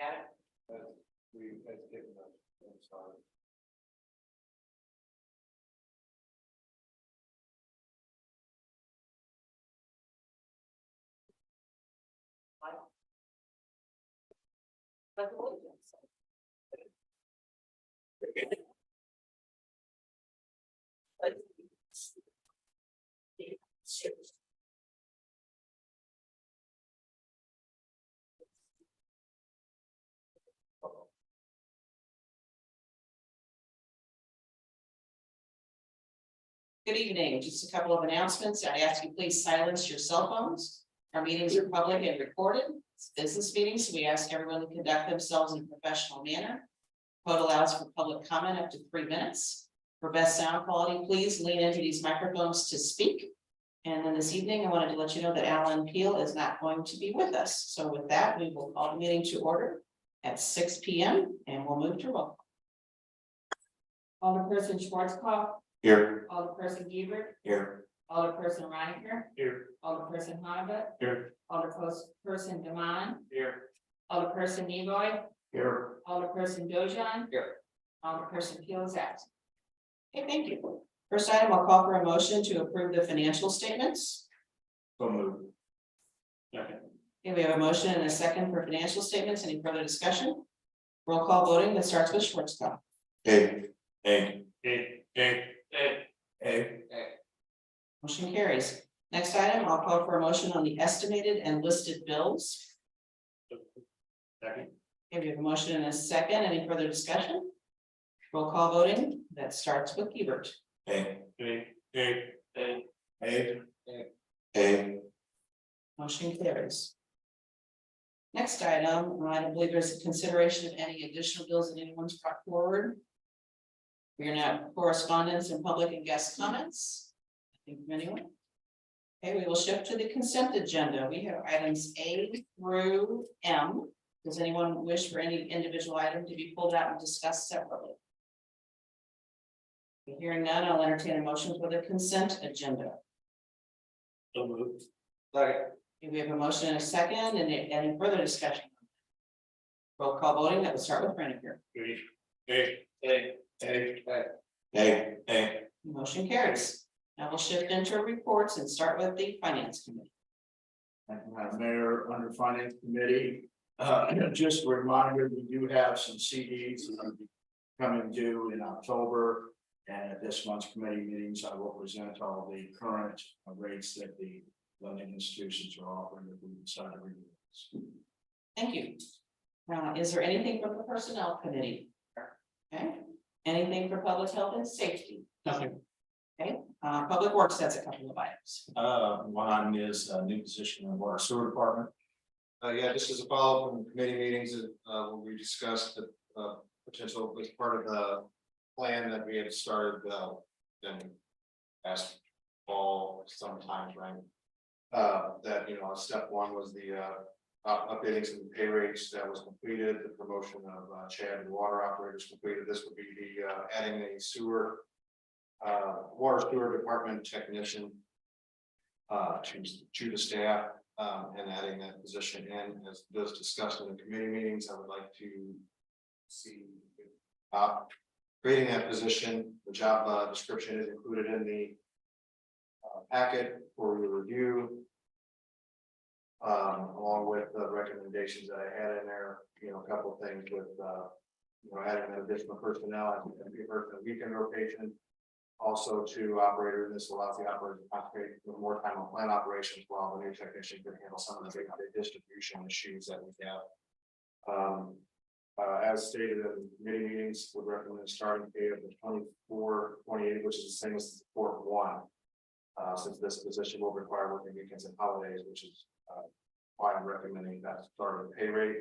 Got it. That's getting us. I'm sorry. Good evening. Just a couple of announcements. I ask you please silence your cell phones. Our meetings are public and recorded. It's business meetings, so we ask everyone to conduct themselves in a professional manner. Code allows for public comment up to 3 minutes. For best sound quality, please lean into these microphones to speak. And then this evening, I wanted to let you know that Alan Peel is not going to be with us. So with that, we will call the meeting to order at 6 p.m. and we'll move to roll. Alderperson Schwarzkopf. Here. Alderperson Hebert. Here. Alderperson Reiniger. Here. Alderperson Honabet. Here. Alderperson Demond. Here. Alderperson Nevoy. Here. Alderperson Dojan. Here. Alderperson Peel is absent. Okay, thank you. First item, I'll call for a motion to approve the financial statements. So moved. Second. Okay, we have a motion and a second for financial statements. Any further discussion? Roll call voting that starts with Schwarzkopf. Hey. Hey. Hey. Hey. Hey. Motion carries. Next item, I'll call for a motion on the estimated and listed bills. Second. Okay, we have a motion and a second. Any further discussion? Roll call voting that starts with Hebert. Hey. Hey. Hey. Hey. Hey. Hey. Motion carries. Next item, I don't believe there's a consideration of any additional bills that anyone's brought forward. We are now correspondence and public and guest comments. I think from anyone. Okay, we will shift to the consent agenda. We have items A through M. Does anyone wish for any individual item to be pulled out and discussed separately? Hearing none, I'll entertain a motion for the consent agenda. So moved. Second. We have a motion and a second, and any further discussion? Roll call voting, that will start with Reiniger. Hey. Hey. Hey. Hey. Hey. Hey. Motion carries. Now we'll shift into reports and start with the Finance Committee. Thank you, Madam Mayor, under Finance Committee, just a reminder, we do have some CDs that are coming due in October. And at this month's committee meetings, I will present all the current rates that the lending institutions are offering if we decide to renew this. Thank you. Is there anything from the Personnel Committee? Okay, anything for Public Health and Safety? Nothing. Okay, Public Works, that's a couple of items. One item is a new position in the water sewer department. Yeah, just as a follow-up from committee meetings, when we discussed the potential as part of the plan that we had started in past fall sometimes, right? That, you know, step one was the updating some pay rates that was completed, the promotion of Chad and water operators completed. This would be the adding a water sewer department technician to the staff. And adding that position in, as was discussed in the committee meetings, I would like to see creating that position. The job description is included in the packet for your review, along with the recommendations that I had in there. You know, a couple of things with you know, adding that additional personnel and weekend rotation. Also to operator, this allows the operator to concentrate with more time on plant operations while the new technician can handle some of the big distribution issues that we have. As stated in committee meetings, would recommend a starting pay of the 24.28, which is the same as the support one. Since this position will require working weekends and holidays, which is why I'm recommending that starting pay rate.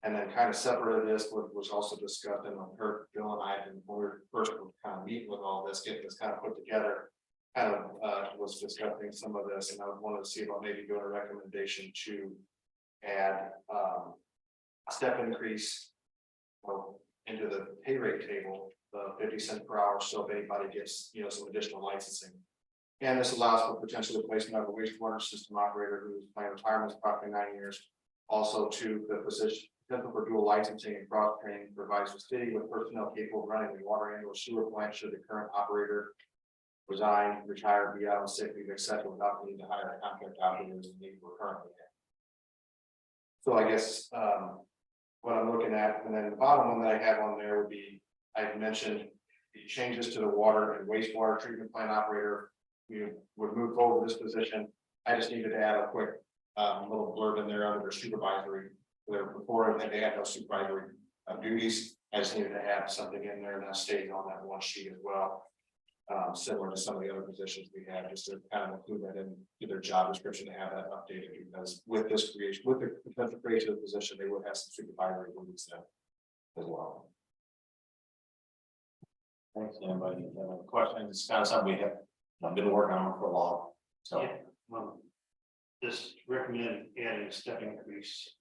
And then kind of separate of this, what was also discussed in Kirk, Bill and I, when we were first kind of meeting with all this, getting this kind of put together, kind of was discussing some of this, and I wanted to see about maybe doing a recommendation to add a step increase into the pay rate table, the 50 cents per hour, so if anybody gets, you know, some additional licensing. And this allows for potential replacement of a wastewater system operator who's planning retirement is approximately 9 years. Also to the potential for dual licensing and cross training provides the city with personnel capable of running the water and or sewer plant should the current operator resign, retire, be out on sick leave, etc., without needing to hire a contract operator as the need we're currently in. So I guess, what I'm looking at, and then the bottom one that I have on there would be, I mentioned the changes to the water and wastewater treatment plant operator. We would move forward with this position. I just needed to add a quick, little blurb in there under their supervisory, where before they had no supervisory duties. I just needed to add something in there, and that stays on that one sheet as well. Similar to some of the other positions we have, just to kind of include that in their job description to have that updated, because with this creation, with the potential creation of the position, they would have some supervisory duties then as well. Thanks, anybody, have any questions? It's kind of something we have, I've been working on for a while, so. Just recommend adding a step increase.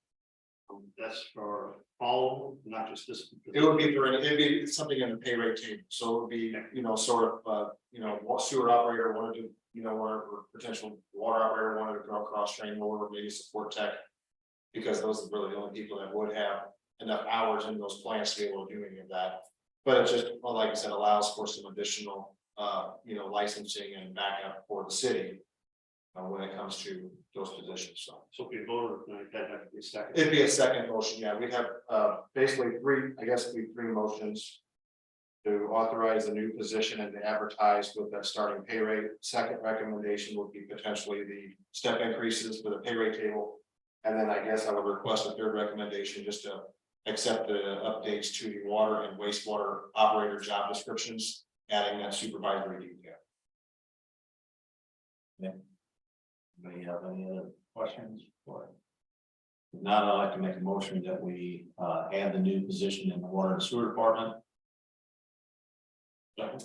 That's for all, not just this. It would be for, it'd be something in the pay rate table, so it would be, sort of, sewer operator wanted to, or potential water operator wanted to go cross train or maybe support tech. Because those are really the only people that would have enough hours in those plants to be able to do any of that. But it just, well, like I said, allows for some additional, licensing and backup for the city. When it comes to those positions, so. So if you voted, that have to be second. It'd be a second motion, yeah, we'd have, basically three motions. To authorize a new position and to advertise with that starting pay rate. Second recommendation would be potentially the step increases for the pay rate table. And then I guess I would request a third recommendation just to accept the updates to the water and wastewater operator job descriptions, adding that supervisory detail. Anybody have any other questions for it? If not, I'd like to make a motion that we add the new position in the water and sewer department. Second.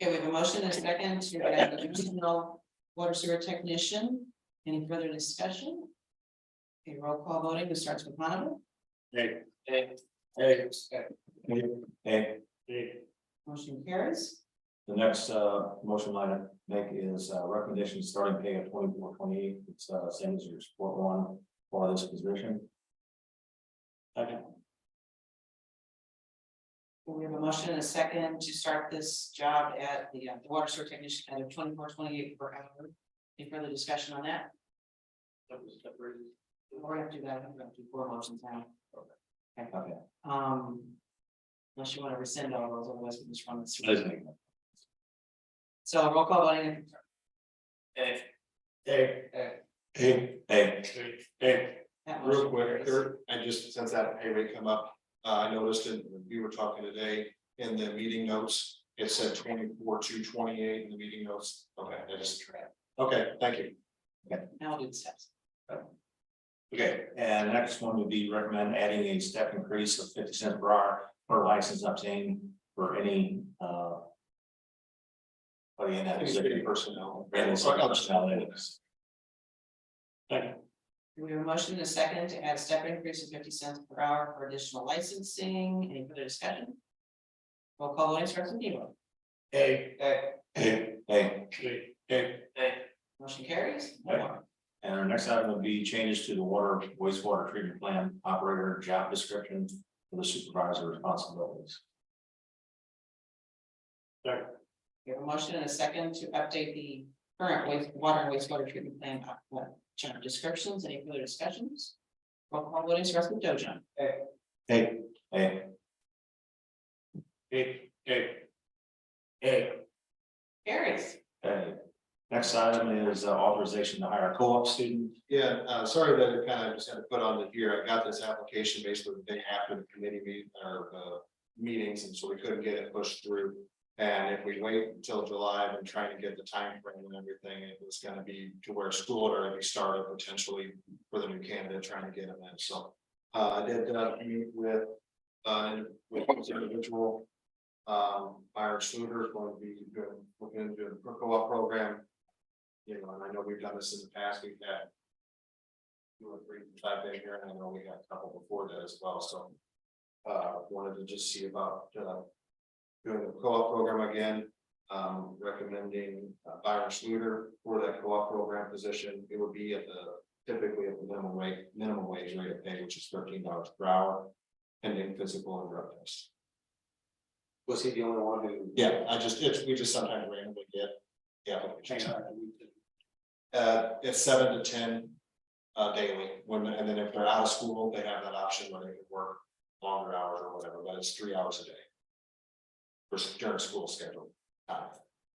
Okay, we have a motion and a second to add the additional water sewer technician. Any further discussion? Okay, roll call voting, this starts with Pamela. Hey, Hey. Motion carries. The next motion line make is recommendation starting pay of 24.28. It's same as your support one for this position. Second. We have a motion and a second to start this job at the water sewer technician at $24.28 per hour. Any further discussion on that? We're gonna do that. I'm gonna do 4 motions now. Okay. Unless you want to rescind all those, otherwise we just run this. Let's make it. So roll call voting. hey, That Real motion quick, carries. third, I just, since that pay rate come up, I noticed it, we were talking today in the meeting notes, it said 24/2/28 in the meeting notes. Okay, I just, okay, thank you. Now we'll do the steps. Okay, and the next one would be recommend adding a step increase of 50 cents per hour per license obtained for any in that City personnel. Second. We have a motion and a second to add a step increase of 50 cents per hour for additional licensing. Any further discussion? Roll call voting starts with Devo. hey, Motion carries. Okay. And our next item would be changes to the water wastewater treatment plant operator job description for the supervisor responsibilities. We have a motion and a second to update the current water and wastewater treatment plan job descriptions. Any further discussions? Roll call voting starts with Dojon. Hey. Carries. Okay. Next item is authorization to hire a co-op student. Yeah, sorry that it kind of just had to put on the here. I got this application basically the day after the committee meetings, and so we couldn't get it pushed through. And if we wait until July, I've been trying to get the time frame and everything, it was gonna be to where school had already started potentially for the new candidate, trying to get them in, so. I did meet with this individual. Byron Schluter is going to be looking into a co-op program. And I know we've done this in the past, we've had 2 or 3 type in here, and I know we had a couple before that as well, so. Wanted to just see about doing a co-op program again, recommending Byron Schluter for that co-op program position. It would be at the typically at the minimum wage rate of pay, which is $13 per hour, pending physical and drug tests. Was he the only one who? Yeah, we just sometimes randomly get the applications. It's 7 to 10 daily, and then if they're out of school, they have that option where they can work longer hours or whatever, but it's 3 hours a day. During school schedule time.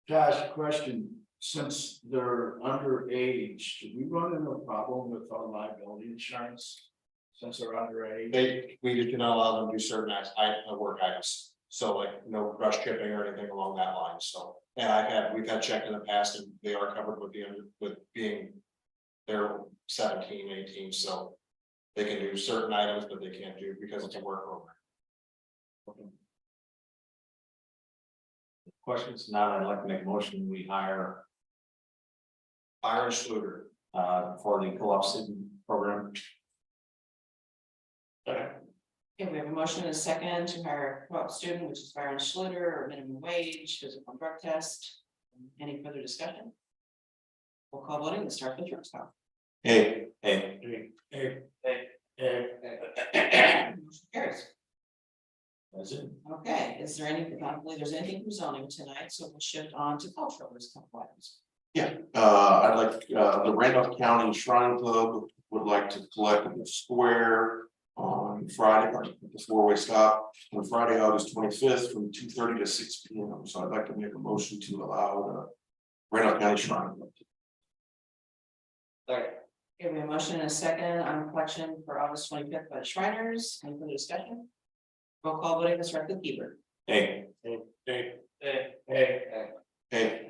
Josh, question, since they're underage, do we run into a problem with our liability insurance? Since they're underage? We do not allow them to do certain work items, so like no brush chipping or anything along that line, so. And we've had checked in the past and they are covered with being, they're 17, 18, so. They can do certain items, but they can't do because it's a work program. Questions? Now I'd like to make a motion, we hire Byron Schluter for the co-op student program. Okay, we have a motion and a second to hire a co-op student, which is Byron Schluter, or minimum wage, physical drug test. Any further discussion? We'll call voting, let's start with yours, Kyle. Hey. Motion carries. That's it. Okay, is there any, I don't believe there's anything from zoning tonight, so we'll shift on to cultural, there's a couple items. Yeah, I'd like, the Randolph County Shrine Club would like to collect at the square on Friday, or the four-way stop on Friday, August 25th from 2:30 to 6 p.m. So I'd like to make a motion to allow the Randolph County Shrine Club. Okay, we have a motion and a second on collection for August 25th by the Shriners. Any further discussion? Roll call voting, let's start with Bieber. Hey.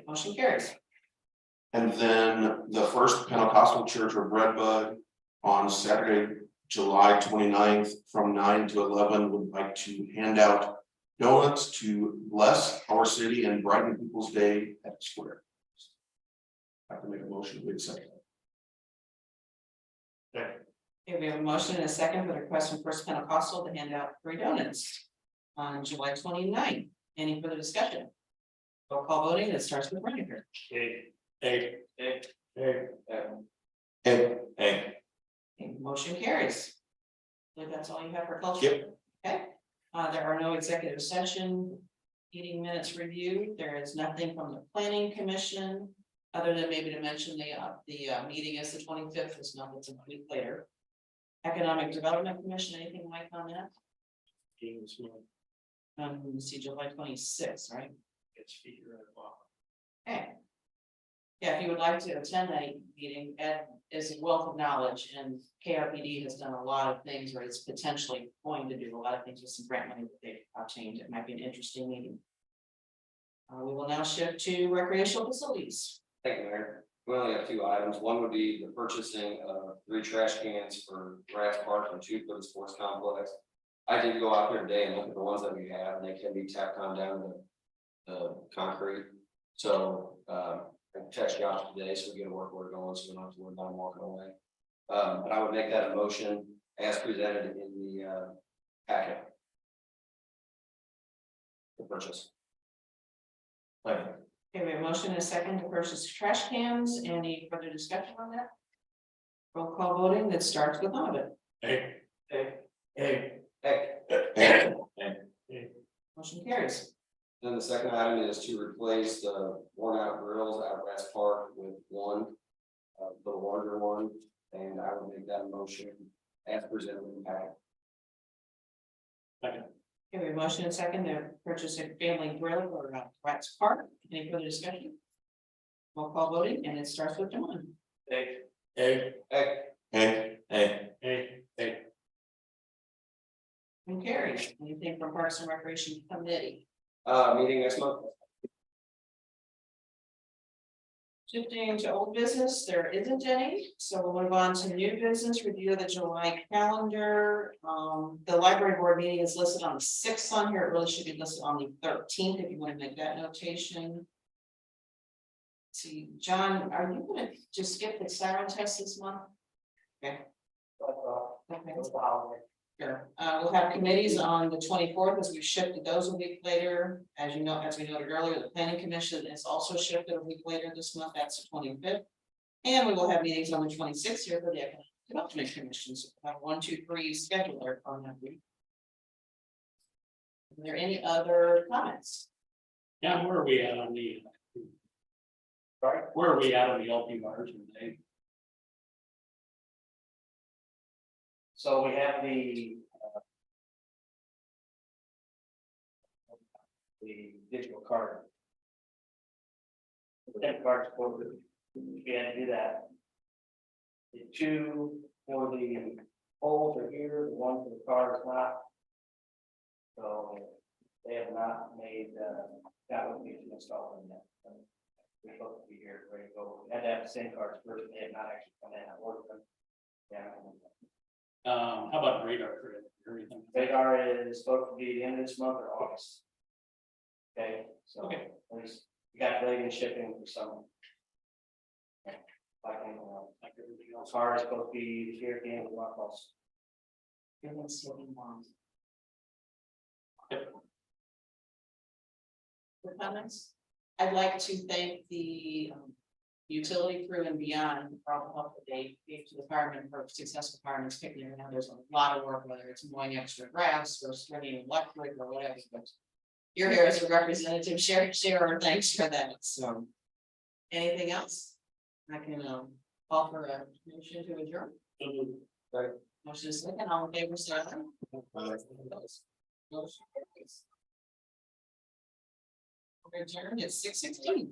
Motion carries. And then the First Pentecostal Church of Redbud on Saturday, July 29th from 9 to 11 would like to hand out donuts to bless our city and brighten people's day at the square. I have to make a motion to accept that. Okay, we have a motion and a second for the request from First Pentecostal to hand out free donuts on July 29th. Any further discussion? Roll call voting, it starts with Poetker. Okay, motion carries. I believe that's all you have for culture. Yep. Okay, there are no executive session meeting minutes reviewed. There is nothing from the planning commission. Other than maybe to mention the meeting is the 25th, is not, it's a week later. Economic Development Commission, anything like on that? Let's see, July 26th, right? Okay. Yeah, if you would like to attend that meeting, Ed is a wealth of knowledge, and KRPD has done a lot of things, or it's potentially going to do a lot of things with some grant money that they've obtained. It might be an interesting meeting. We will now shift to recreational facilities. Thank you, Mayor. We only have 2 items. One would be the purchasing of 3 trash cans for Grass Park and 2 for the sports complex. I did go out there today and look at the ones that we have, and they can be tacked on down to the concrete. So I text Josh today, so we get a work order going, so we don't have to worry about them walking away. But I would make that a motion as presented in the packet. The purchase. Okay, we have a motion and a second to purchase trash cans. Any further discussion on that? Roll call voting that starts with Donovan. Motion carries. Then the second item is to replace the worn out grills at Grass Park with one, the larger one, and I would make that a motion as presented in the packet. Okay, we have a motion and a second to purchase a family grill for Grass Park. Any further discussion? Roll call voting, and it starts with John. And carries. Anything from Parks and Recreation Committee? Meeting next month. Shifting to old business, there isn't any, so we'll move on to new business, review of the July calendar. The library board meeting is listed on the 6th on here, it really should be listed on the 13th, if you want to make that notation. Let's see, John, are you gonna just skip the siren test this month? Okay. Okay. Sure. We'll have committees on the 24th, as we've shifted those a week later. As you know, as we noted earlier, the planning commission is also shifted a week later this month. That's the 25th. And we will have meetings on the 26th here for the Economic Development Commission, so we'll have 1, 2, 3 scheduler on that week. Are there any other comments? Yeah, where are we at on the? Right, where are we at on the LP margin today? So we have the digital card. The debit card supposed to, we had to do that. The two for the polls are here, the one for the card is not. So they have not made, that would be installed in that. We're supposed to be here, ready to go. We had to have the same cards first, they have not actually come in and ordered them. Yeah. How about radar for everything? Radar is supposed to be the end of this month or August. Okay, so Okay. at least we got delayed in shipping for some. Like, Like everything else. car is supposed to be here at the end of the month also. Everyone's still in bonds. For comments, I'd like to thank the utility crew and beyond for all the help that they gave to the firemen for successful firemen's picnic. I know there's a lot of work, whether it's mowing extra grass or stringing electric or whatever, but you're here as a representative, share our thanks for that, so. Anything else? I can offer a motion to adjourn. Motion is second, all in favor, say aye. Motion carries. We're adjourned at 6:16.